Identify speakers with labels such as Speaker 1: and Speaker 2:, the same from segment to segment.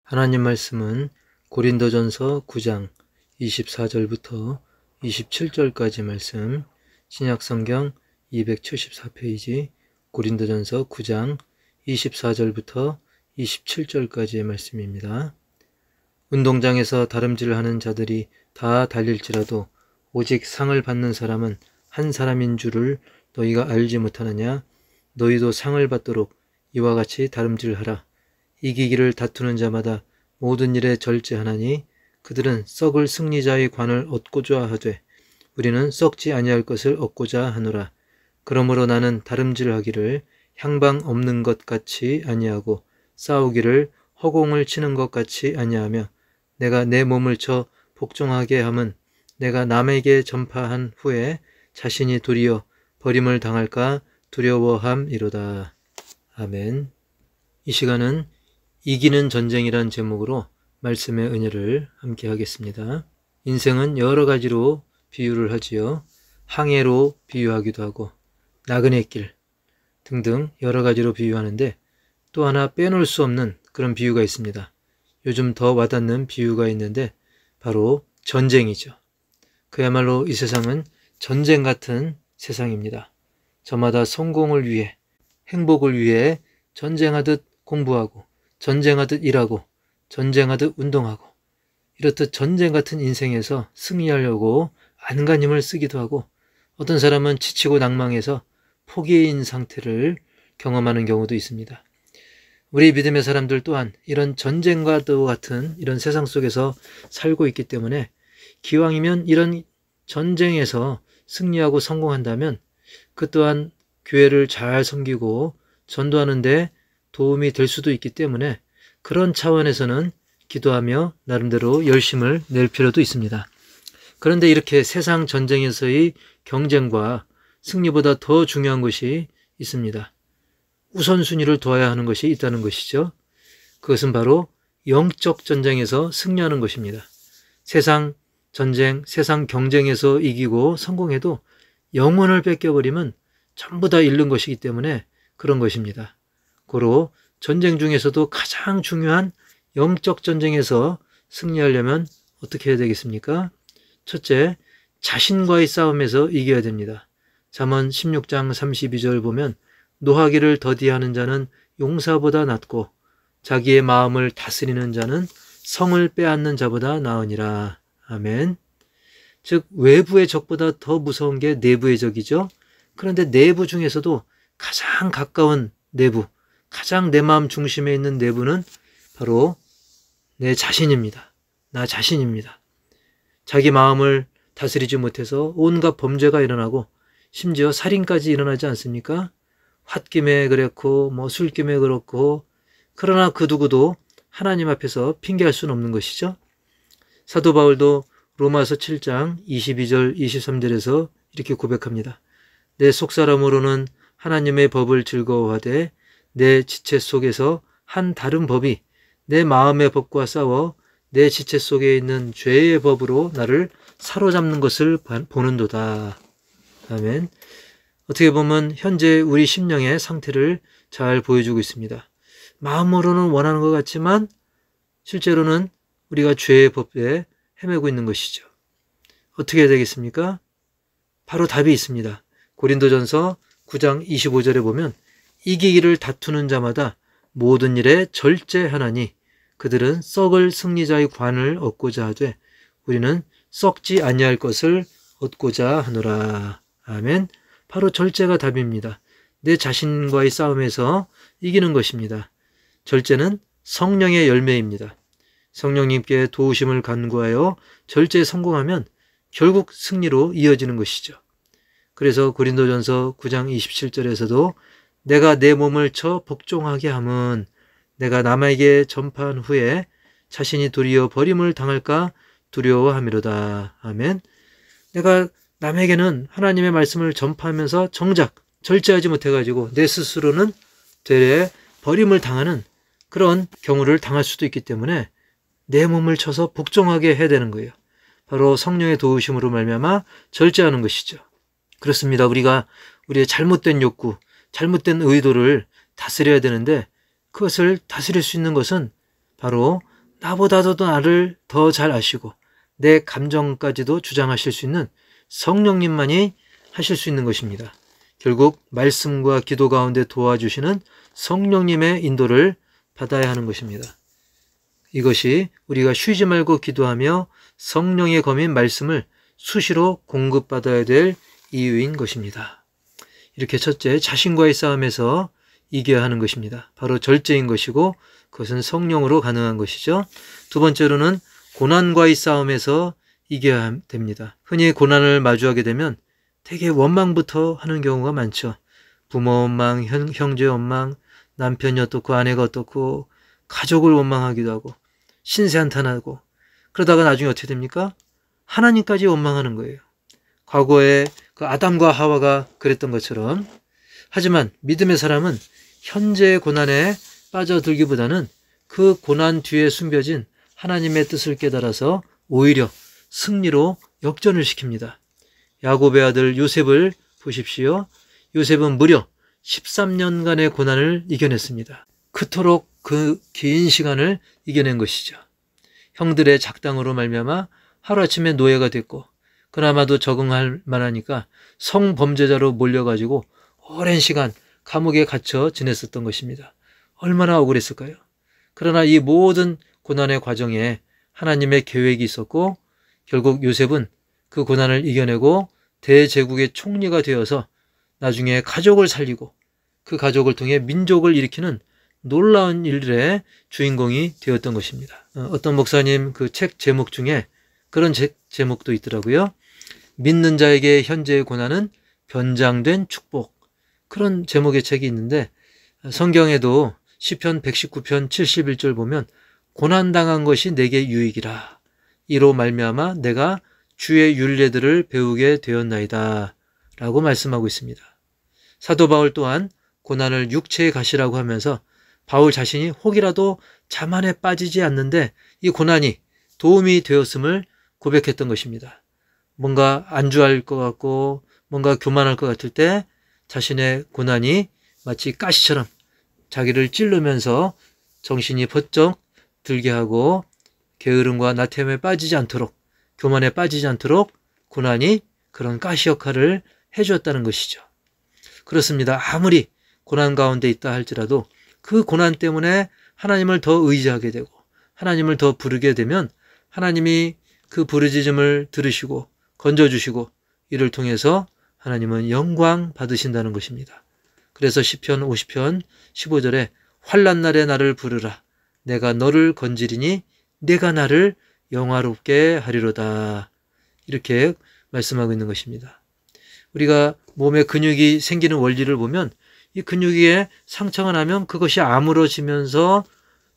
Speaker 1: 하나님 말씀은 고린도전서 9장 24절부터 27절까지 말씀, 신약성경 274페이지 고린도전서 9장 24절부터 27절까지의 말씀입니다. 운동장에서 다름질하는 자들이 다 달릴지라도 오직 상을 받는 사람은 한 사람인 줄을 너희가 알지 못하느냐? 너희도 상을 받도록 이와 같이 다름질하라. 이기기를 다투는 자마다 모든 일에 절제하나니 그들은 썩을 승리자의 관을 얻고자 하되 우리는 썩지 아니할 것을 얻고자 하노라. 그러므로 나는 다름질하기를 향방 없는 것 같이 아니하고 싸우기를 허공을 치는 것 같이 아니하며 내가 내 몸을 쳐 복종하게 함은 내가 남에게 전파한 후에 자신이 도리어 버림을 당할까 두려워함이로다. 아멘. 이 시간은 이기는 전쟁이란 제목으로 말씀의 은혜를 함께 하겠습니다. 인생은 여러 가지로 비유를 하지요. 항해로 비유하기도 하고 나그네 길 등등 여러 가지로 비유하는데 또 하나 빼놓을 수 없는 그런 비유가 있습니다. 요즘 더 와닿는 비유가 있는데 바로 전쟁이죠. 그야말로 이 세상은 전쟁 같은 세상입니다. 저마다 성공을 위해, 행복을 위해 전쟁하듯 공부하고 전쟁하듯 일하고 전쟁하듯 운동하고 이렇듯 전쟁 같은 인생에서 승리하려고 안간힘을 쓰기도 하고 어떤 사람은 지치고 낭망해서 포기인 상태를 경험하는 경우도 있습니다. 우리 믿음의 사람들 또한 이런 전쟁과도 같은 이런 세상 속에서 살고 있기 때문에 기왕이면 이런 전쟁에서 승리하고 성공한다면 그 또한 교회를 잘 섬기고 전도하는 데 도움이 될 수도 있기 때문에 그런 차원에서는 기도하며 나름대로 열심을 낼 필요도 있습니다. 그런데 이렇게 세상 전쟁에서의 경쟁과 승리보다 더 중요한 것이 있습니다. 우선순위를 둬야 하는 것이 있다는 것이죠. 그것은 바로 영적 전쟁에서 승리하는 것입니다. 세상 전쟁, 세상 경쟁에서 이기고 성공해도 영혼을 뺏겨버리면 전부 다 잃는 것이기 때문에 그런 것입니다. 고로 전쟁 중에서도 가장 중요한 영적 전쟁에서 승리하려면 어떻게 해야 되겠습니까? 첫째, 자신과의 싸움에서 이겨야 됩니다. 잠언 16장 32절 보면 노하기를 더디하는 자는 용사보다 낫고 자기의 마음을 다스리는 자는 성을 빼앗는 자보다 나으니라. 아멘. 즉 외부의 적보다 더 무서운 게 내부의 적이죠. 그런데 내부 중에서도 가장 가까운 내부, 가장 내 마음 중심에 있는 내부는 바로 내 자신입니다. 나 자신입니다. 자기 마음을 다스리지 못해서 온갖 범죄가 일어나고 심지어 살인까지 일어나지 않습니까? 홧김에 그랬고 술김에 그렇고 그러나 그 누구도 하나님 앞에서 핑계할 수는 없는 것이죠. 사도 바울도 로마서 7장 22절 23절에서 이렇게 고백합니다. 내 속사람으로는 하나님의 법을 즐거워하되 내 지체 속에서 한 다른 법이 내 마음의 법과 싸워 내 지체 속에 있는 죄의 법으로 나를 사로잡는 것을 보는도다. 아멘. 어떻게 보면 현재 우리 심령의 상태를 잘 보여주고 있습니다. 마음으로는 원하는 것 같지만 실제로는 우리가 죄의 법에 헤매고 있는 것이죠. 어떻게 해야 되겠습니까? 바로 답이 있습니다. 고린도전서 9장 25절에 보면 이기기를 다투는 자마다 모든 일에 절제하나니 그들은 썩을 승리자의 관을 얻고자 하되 우리는 썩지 아니할 것을 얻고자 하노라. 아멘. 바로 절제가 답입니다. 내 자신과의 싸움에서 이기는 것입니다. 절제는 성령의 열매입니다. 성령님께 도우심을 간구하여 절제에 성공하면 결국 승리로 이어지는 것이죠. 그래서 고린도전서 9장 27절에서도 내가 내 몸을 쳐 복종하게 함은 내가 남에게 전파한 후에 자신이 도리어 버림을 당할까 두려워함이로다. 아멘. 내가 남에게는 하나님의 말씀을 전파하면서 정작 절제하지 못해가지고 내 스스로는 되레 버림을 당하는 그런 경우를 당할 수도 있기 때문에 내 몸을 쳐서 복종하게 해야 되는 거예요. 바로 성령의 도우심으로 말미암아 절제하는 것이죠. 그렇습니다. 우리가 우리의 잘못된 욕구, 잘못된 의도를 다스려야 되는데 그것을 다스릴 수 있는 것은 바로 나보다도 나를 더 잘 아시고 내 감정까지도 주장하실 수 있는 성령님만이 하실 수 있는 것입니다. 결국 말씀과 기도 가운데 도와주시는 성령님의 인도를 받아야 하는 것입니다. 이것이 우리가 쉬지 말고 기도하며 성령의 검인 말씀을 수시로 공급받아야 될 이유인 것입니다. 이렇게 첫째, 자신과의 싸움에서 이겨야 하는 것입니다. 바로 절제인 것이고 그것은 성령으로 가능한 것이죠. 두 번째로는 고난과의 싸움에서 이겨야 됩니다. 흔히 고난을 마주하게 되면 되게 원망부터 하는 경우가 많죠. 부모 원망, 형제 원망, 남편이 어떻고 아내가 어떻고 가족을 원망하기도 하고 신세 한탄하고 그러다가 나중에 어떻게 됩니까? 하나님까지 원망하는 거예요. 과거에 그 아담과 하와가 그랬던 것처럼. 하지만 믿음의 사람은 현재의 고난에 빠져들기보다는 그 고난 뒤에 숨겨진 하나님의 뜻을 깨달아서 오히려 승리로 역전을 시킵니다. 야곱의 아들 요셉을 보십시오. 요셉은 무려 13년간의 고난을 이겨냈습니다. 그토록 그 긴 시간을 이겨낸 것이죠. 형들의 작당으로 말미암아 하루아침에 노예가 됐고 그나마도 적응할 만하니까 성범죄자로 몰려가지고 오랜 시간 감옥에 갇혀 지냈었던 것입니다. 얼마나 억울했을까요? 그러나 이 모든 고난의 과정에 하나님의 계획이 있었고 결국 요셉은 그 고난을 이겨내고 대제국의 총리가 되어서 나중에 가족을 살리고 그 가족을 통해 민족을 일으키는 놀라운 일들의 주인공이 되었던 것입니다. 어떤 목사님 그 책 제목 중에 그런 제목도 있더라고요. 믿는 자에게 현재의 고난은 변장된 축복. 그런 제목의 책이 있는데 성경에도 시편 119편 71절 보면 고난당한 것이 내게 유익이라. 이로 말미암아 내가 주의 율례들을 배우게 되었나이다. 라고 말씀하고 있습니다. 사도 바울 또한 고난을 육체의 가시라고 하면서 바울 자신이 혹이라도 자만에 빠지지 않는데 이 고난이 도움이 되었음을 고백했던 것입니다. 뭔가 안주할 것 같고 뭔가 교만할 것 같을 때 자신의 고난이 마치 가시처럼 자기를 찌르면서 정신이 번쩍 들게 하고 게으름과 나태함에 빠지지 않도록 교만에 빠지지 않도록 고난이 그런 가시 역할을 해주었다는 것이죠. 그렇습니다. 아무리 고난 가운데 있다 할지라도 그 고난 때문에 하나님을 더 의지하게 되고 하나님을 더 부르게 되면 하나님이 그 부르짖음을 들으시고 건져주시고 이를 통해서 하나님은 영광 받으신다는 것입니다. 그래서 시편 50편 15절에 환난 날에 나를 부르라. 내가 너를 건지리니 내가 나를 영화롭게 하리로다. 이렇게 말씀하고 있는 것입니다. 우리가 몸에 근육이 생기는 원리를 보면 이 근육에 상처가 나면 그것이 아물어지면서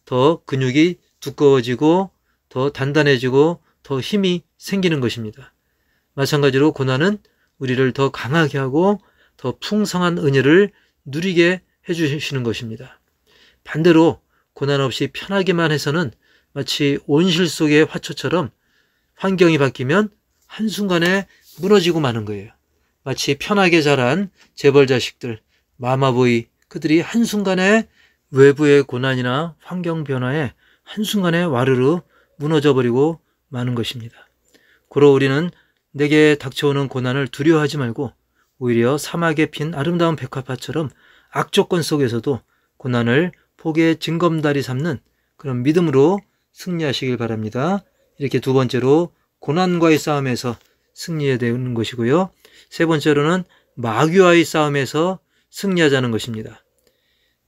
Speaker 1: 더 근육이 두꺼워지고 더 단단해지고 더 힘이 생기는 것입니다. 마찬가지로 고난은 우리를 더 강하게 하고 더 풍성한 은혜를 누리게 해주시는 것입니다. 반대로 고난 없이 편하게만 해서는 마치 온실 속의 화초처럼 환경이 바뀌면 한순간에 무너지고 마는 거예요. 마치 편하게 자란 재벌 자식들, 마마보이, 그들이 한순간에 외부의 고난이나 환경 변화에 한순간에 와르르 무너져 버리고 마는 것입니다. 고로 우리는 내게 닥쳐오는 고난을 두려워하지 말고 오히려 사막에 핀 아름다운 백화파처럼 악조건 속에서도 고난을 복의 징검다리 삼는 그런 믿음으로 승리하시길 바랍니다. 이렇게 두 번째로 고난과의 싸움에서 승리해야 되는 것이고요. 세 번째로는 마귀와의 싸움에서 승리하자는 것입니다.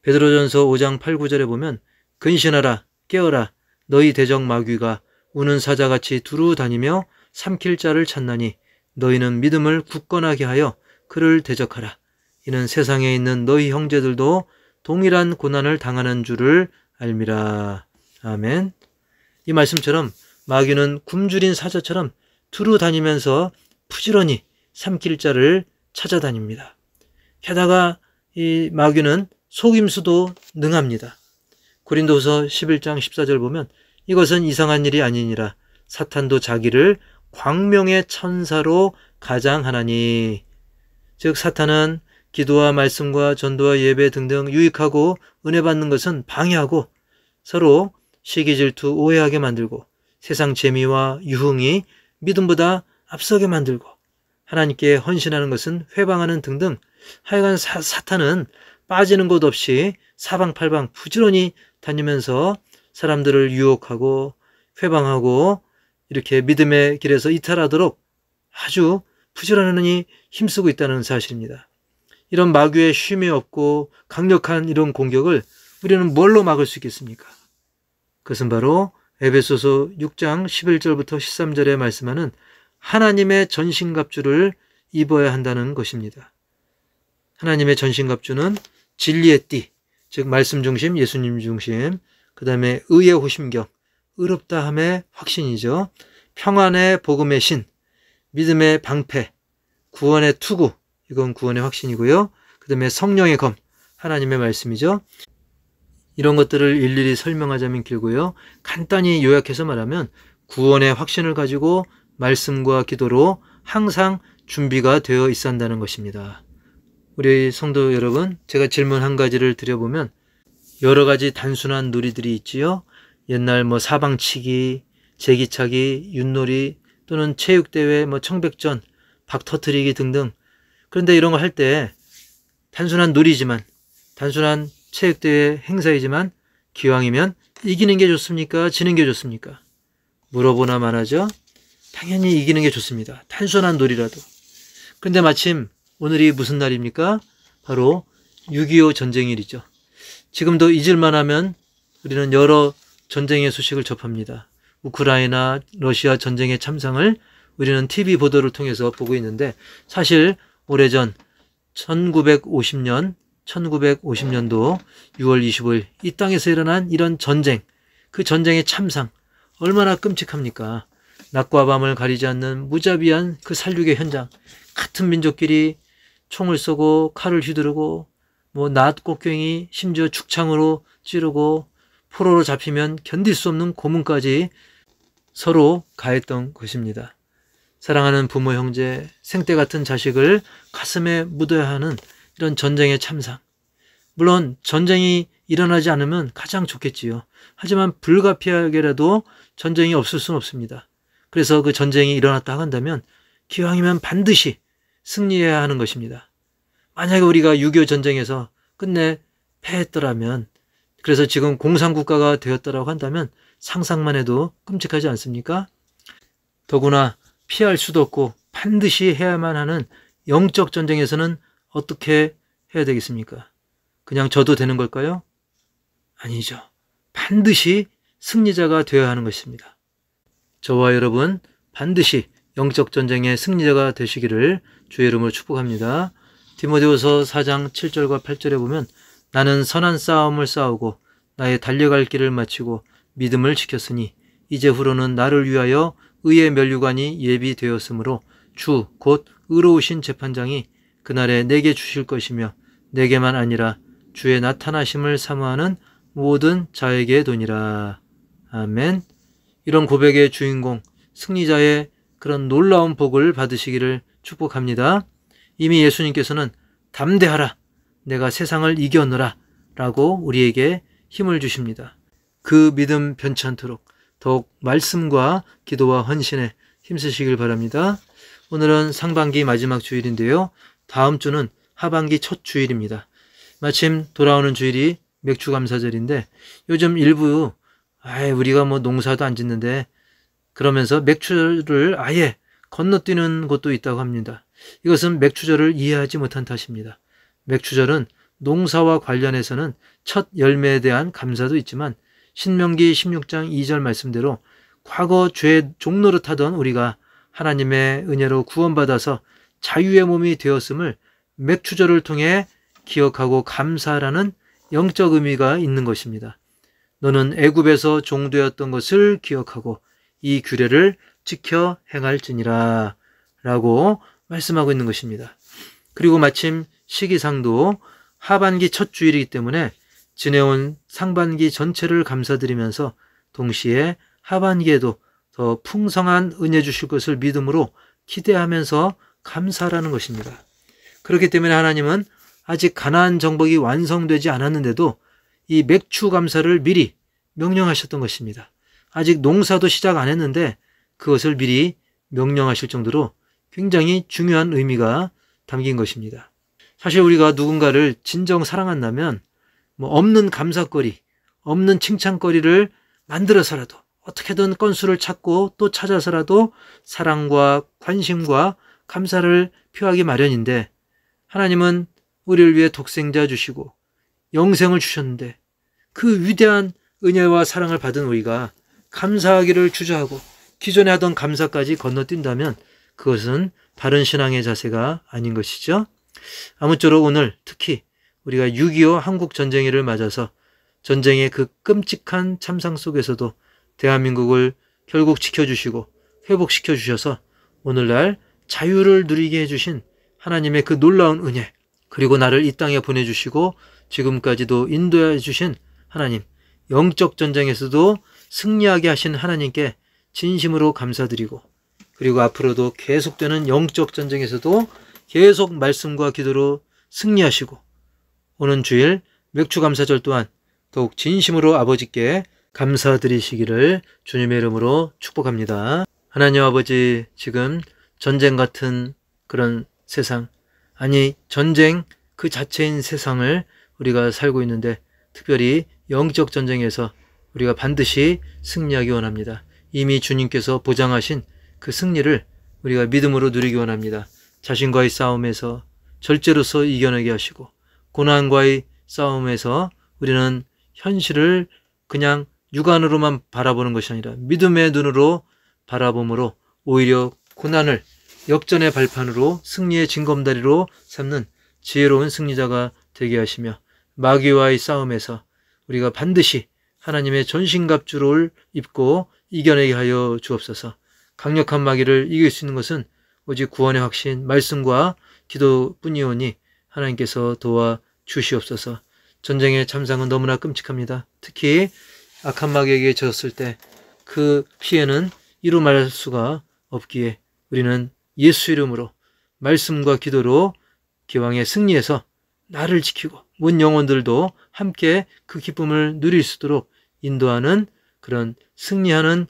Speaker 1: 베드로전서 5장 8, 9절에 보면 근신하라 깨어라 너희 대적 마귀가 우는 사자같이 두루 다니며 삼킬 자를 찾나니 너희는 믿음을 굳건하게 하여 그를 대적하라. 이는 세상에 있는 너희 형제들도 동일한 고난을 당하는 줄을 알미라. 아멘. 이 말씀처럼 마귀는 굶주린 사자처럼 두루 다니면서 부지런히 삼킬 자를 찾아다닙니다. 게다가 이 마귀는 속임수도 능합니다. 고린도서 11장 14절 보면 이것은 이상한 일이 아니니라 사탄도 자기를 광명의 천사로 가장하나니. 즉 사탄은 기도와 말씀과 전도와 예배 등등 유익하고 은혜 받는 것은 방해하고 서로 시기 질투 오해하게 만들고 세상 재미와 유흥이 믿음보다 앞서게 만들고 하나님께 헌신하는 것은 회방하는 등등 하여간 사탄은 빠지는 곳 없이 사방팔방 부지런히 다니면서 사람들을 유혹하고 회방하고 이렇게 믿음의 길에서 이탈하도록 아주 부지런히 힘쓰고 있다는 사실입니다. 이런 마귀의 쉼이 없고 강력한 이런 공격을 우리는 뭘로 막을 수 있겠습니까? 그것은 바로 에베소서 6장 11절부터 13절에 말씀하는 하나님의 전신갑주를 입어야 한다는 것입니다. 하나님의 전신갑주는 진리의 띠, 즉 말씀 중심, 예수님 중심, 그 다음에 의의 호심경, 의롭다함의 확신이죠. 평안의 복음의 신, 믿음의 방패, 구원의 투구, 이건 구원의 확신이고요. 그 다음에 성령의 검, 하나님의 말씀이죠. 이런 것들을 일일이 설명하자면 길고요. 간단히 요약해서 말하면 구원의 확신을 가지고 말씀과 기도로 항상 준비가 되어 있어야 한다는 것입니다. 우리 성도 여러분, 제가 질문 한 가지를 드려보면 여러 가지 단순한 놀이들이 있지요. 옛날 사방치기, 제기차기, 윷놀이 또는 체육대회, 청백전, 박 터트리기 등등. 그런데 이런 거 할 때 단순한 놀이지만, 단순한 체육대회 행사이지만 기왕이면 이기는 게 좋습니까? 지는 게 좋습니까? 물어보나 말하죠. 당연히 이기는 게 좋습니다. 단순한 놀이라도. 그런데 마침 오늘이 무슨 날입니까? 바로 6.25 전쟁일이죠. 지금도 잊을만 하면 우리는 여러 전쟁의 소식을 접합니다. 우크라이나, 러시아 전쟁의 참상을 우리는 TV 보도를 통해서 보고 있는데 사실 오래전 1950년도 6월 25일 이 땅에서 일어난 이런 전쟁, 그 전쟁의 참상 얼마나 끔찍합니까? 낮과 밤을 가리지 않는 무자비한 그 살육의 현장, 같은 민족끼리 총을 쏘고 칼을 휘두르고 낫 곡괭이 심지어 죽창으로 찌르고 포로로 잡히면 견딜 수 없는 고문까지 서로 가했던 것입니다. 사랑하는 부모, 형제, 생때 같은 자식을 가슴에 묻어야 하는 이런 전쟁의 참상. 물론 전쟁이 일어나지 않으면 가장 좋겠지요. 하지만 불가피하게라도 전쟁이 없을 수는 없습니다. 그래서 그 전쟁이 일어났다 한다면 기왕이면 반드시 승리해야 하는 것입니다. 만약에 우리가 6.25 전쟁에서 끝내 패했더라면, 그래서 지금 공산국가가 되었다라고 한다면 상상만 해도 끔찍하지 않습니까? 더구나 피할 수도 없고 반드시 해야만 하는 영적 전쟁에서는 어떻게 해야 되겠습니까? 그냥 져도 되는 걸까요? 아니죠. 반드시 승리자가 되어야 하는 것입니다. 저와 여러분 반드시 영적 전쟁의 승리자가 되시기를 주의 이름으로 축복합니다. 디모데후서 4장 7절과 8절에 보면 나는 선한 싸움을 싸우고 나의 달려갈 길을 마치고 믿음을 지켰으니 이제후로는 나를 위하여 의의 면류관이 예비되었으므로 주 곧 의로우신 재판장이 그날에 내게 주실 것이며 내게만 아니라 주의 나타나심을 사모하는 모든 자에게 도니라. 아멘. 이런 고백의 주인공, 승리자의 그런 놀라운 복을 받으시기를 축복합니다. 이미 예수님께서는 담대하라, 내가 세상을 이겨노라 라고 우리에게 힘을 주십니다. 그 믿음 변치 않도록 더욱 말씀과 기도와 헌신에 힘쓰시길 바랍니다. 오늘은 상반기 마지막 주일인데요. 다음 주는 하반기 첫 주일입니다. 마침 돌아오는 주일이 맥주감사절인데 요즘 일부 우리가 농사도 안 짓는데 그러면서 맥주를 아예 건너뛰는 곳도 있다고 합니다. 이것은 맥주절을 이해하지 못한 탓입니다. 맥주절은 농사와 관련해서는 첫 열매에 대한 감사도 있지만 신명기 16장 2절 말씀대로 과거 죄 종노릇하던 우리가 하나님의 은혜로 구원받아서 자유의 몸이 되었음을 맥주절을 통해 기억하고 감사하라는 영적 의미가 있는 것입니다. 너는 애굽에서 종되었던 것을 기억하고 이 규례를 지켜 행할지니라 라고 말씀하고 있는 것입니다. 그리고 마침 시기상도 하반기 첫 주일이기 때문에 지내온 상반기 전체를 감사드리면서 동시에 하반기에도 더 풍성한 은혜 주실 것을 믿음으로 기대하면서 감사하라는 것입니다. 그렇기 때문에 하나님은 아직 가나안 정복이 완성되지 않았는데도 이 맥주 감사를 미리 명령하셨던 것입니다. 아직 농사도 시작 안 했는데 그것을 미리 명령하실 정도로 굉장히 중요한 의미가 담긴 것입니다. 사실 우리가 누군가를 진정 사랑한다면 없는 감사거리, 없는 칭찬거리를 만들어서라도 어떻게든 건수를 찾고 또 찾아서라도 사랑과 관심과 감사를 표하기 마련인데, 하나님은 우리를 위해 독생자 주시고 영생을 주셨는데 그 위대한 은혜와 사랑을 받은 우리가 감사하기를 주저하고 기존에 하던 감사까지 건너뛴다면 그것은 바른 신앙의 자세가 아닌 것이죠. 아무쪼록 오늘 특히 우리가 6.25 한국전쟁일을 맞아서 전쟁의 그 끔찍한 참상 속에서도 대한민국을 결국 지켜주시고 회복시켜 주셔서 오늘날 자유를 누리게 해주신 하나님의 그 놀라운 은혜, 그리고 나를 이 땅에 보내주시고 지금까지도 인도해 주신 하나님, 영적 전쟁에서도 승리하게 하신 하나님께 진심으로 감사드리고, 그리고 앞으로도 계속되는 영적 전쟁에서도 계속 말씀과 기도로 승리하시고 오는 주일 맥주감사절 또한 더욱 진심으로 아버지께 감사드리시기를 주님의 이름으로 축복합니다. 하나님 아버지, 지금 전쟁 같은 그런 세상, 아니 전쟁 그 자체인 세상을 우리가 살고 있는데 특별히 영적 전쟁에서 우리가 반드시 승리하기 원합니다. 이미 주님께서 보장하신 그 승리를 우리가 믿음으로 누리기 원합니다. 자신과의 싸움에서 절제로서 이겨내게 하시고 고난과의 싸움에서 우리는 현실을 그냥 육안으로만 바라보는 것이 아니라 믿음의 눈으로 바라봄으로 오히려 고난을 역전의 발판으로 승리의 징검다리로 삼는 지혜로운 승리자가 되게 하시며, 마귀와의 싸움에서 우리가 반드시 하나님의 전신갑주를 입고 이겨내게 하여 주옵소서. 강력한 마귀를 이길 수 있는 것은 오직 구원의 확신, 말씀과 기도뿐이오니 하나님께서 도와 주시옵소서. 전쟁의 참상은 너무나 끔찍합니다. 특히 악한 마귀에게 졌을 때 그 피해는 이루 말할 수가 없기에 우리는 예수 이름으로 말씀과 기도로 기왕에 승리해서 나를 지키고 온 영혼들도 함께 그 기쁨을 누릴 수 있도록 인도하는 그런 승리하는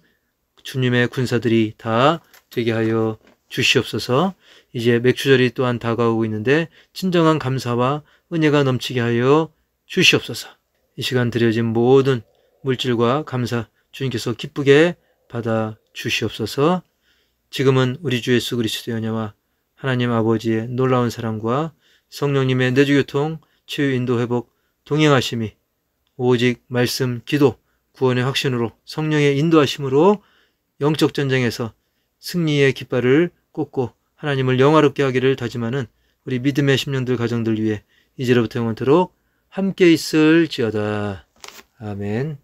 Speaker 1: 주님의 군사들이 다 되게 하여 주시옵소서. 이제 맥주절이 또한 다가오고 있는데 진정한 감사와 은혜가 넘치게 하여 주시옵소서. 이 시간 드려진 모든 물질과 감사 주님께서 기쁘게 받아 주시옵소서. 지금은 우리 주 예수 그리스도의 은혜와 하나님 아버지의 놀라운 사랑과 성령님의 내주교통, 치유, 인도, 회복, 동행하심이 오직 말씀, 기도, 구원의 확신으로 성령의 인도하심으로 영적 전쟁에서 승리의 깃발을 꽂고 하나님을 영화롭게 하기를 다짐하는 우리 믿음의 심령들 가정들 위해 이제로부터 영원토록 함께 있을지어다. 아멘.